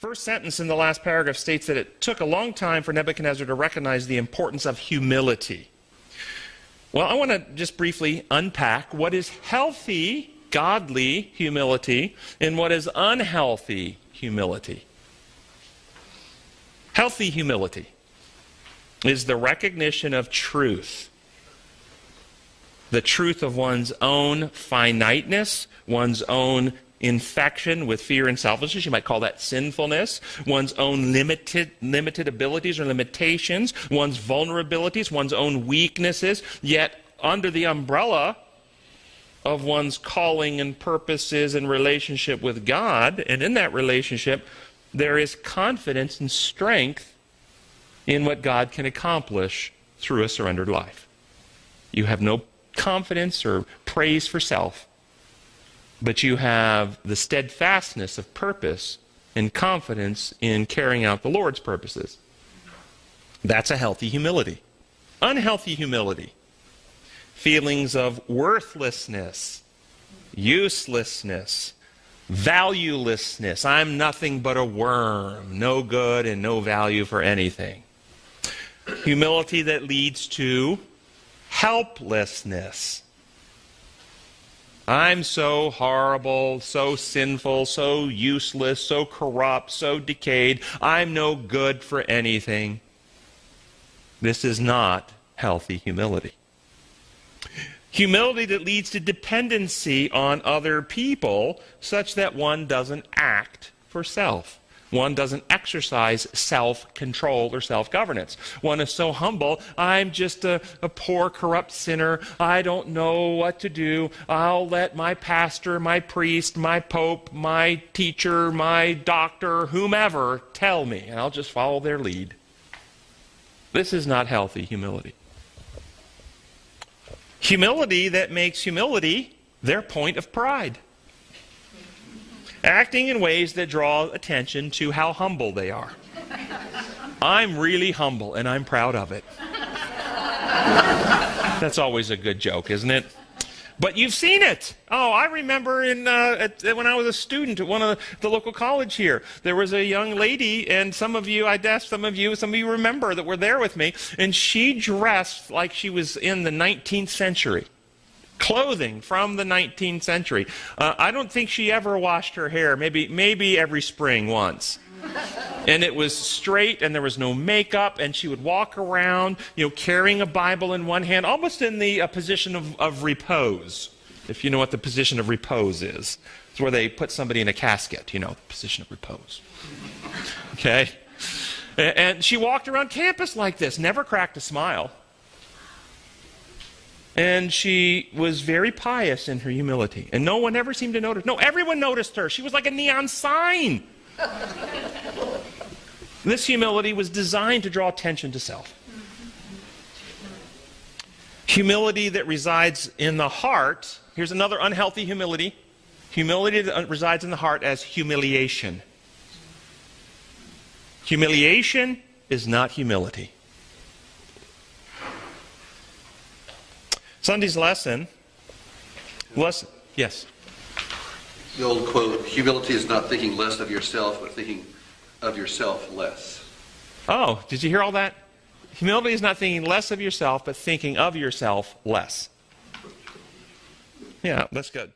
First sentence in the last paragraph states that it took a long time for Nebuchadnezzar to recognize the importance of humility. Well, I want to just briefly unpack what is healthy, godly humility and what is unhealthy humility. Healthy humility is the recognition of truth. The truth of one's own finiteness, one's own infection with fear and selfishness. You might call that sinfulness. One's own limited abilities or limitations, one's vulnerabilities, one's own weaknesses, yet under the umbrella of one's calling and purposes and relationship with God, and in that relationship, there is confidence and strength in what God can accomplish through a surrendered life. You have no confidence or praise for self, but you have the steadfastness of purpose and confidence in carrying out the Lord's purposes. That's a healthy humility. Unhealthy humility. Feelings of worthlessness, uselessness, valuelessness. I'm nothing but a worm, no good and no value for anything. Humility that leads to helplessness. I'm so horrible, so sinful, so useless, so corrupt, so decayed. I'm no good for anything. This is not healthy humility. Humility that leads to dependency on other people such that one doesn't act for self. One doesn't exercise self-control or self-governance. One is so humble, I'm just a poor, corrupt sinner. I don't know what to do. I'll let my pastor, my priest, my pope, my teacher, my doctor, whomever tell me, and I'll just follow their lead. This is not healthy humility. Humility that makes humility their point of pride. Acting in ways that draw attention to how humble they are. I'm really humble and I'm proud of it. That's always a good joke, isn't it? But you've seen it. Oh, I remember when I was a student at one of the local college here, there was a young lady, and some of you remember that were there with me, and she dressed like she was in the 19th century. Clothing from the 19th century. I don't think she ever washed her hair, maybe every spring once. And it was straight, and there was no makeup, and she would walk around, carrying a Bible in one hand, almost in the position of repose, if you know what the position of repose is. It's where they put somebody in a casket, the position of repose. Okay? And she walked around campus like this, never cracked a smile. And she was very pious in her humility. And no one ever seemed to notice. No, everyone noticed her. She was like a neon sign. This humility was designed to draw attention to self. Humility that resides in the heart. Here's another unhealthy humility. Humility that resides in the heart as humiliation. Humiliation is not humility. Sunday's lesson, yes? The old quote, humility is not thinking less of yourself, but thinking of yourself less. Oh, did you hear all that? Humility is not thinking less of yourself, but thinking of yourself less. Yeah, that's good.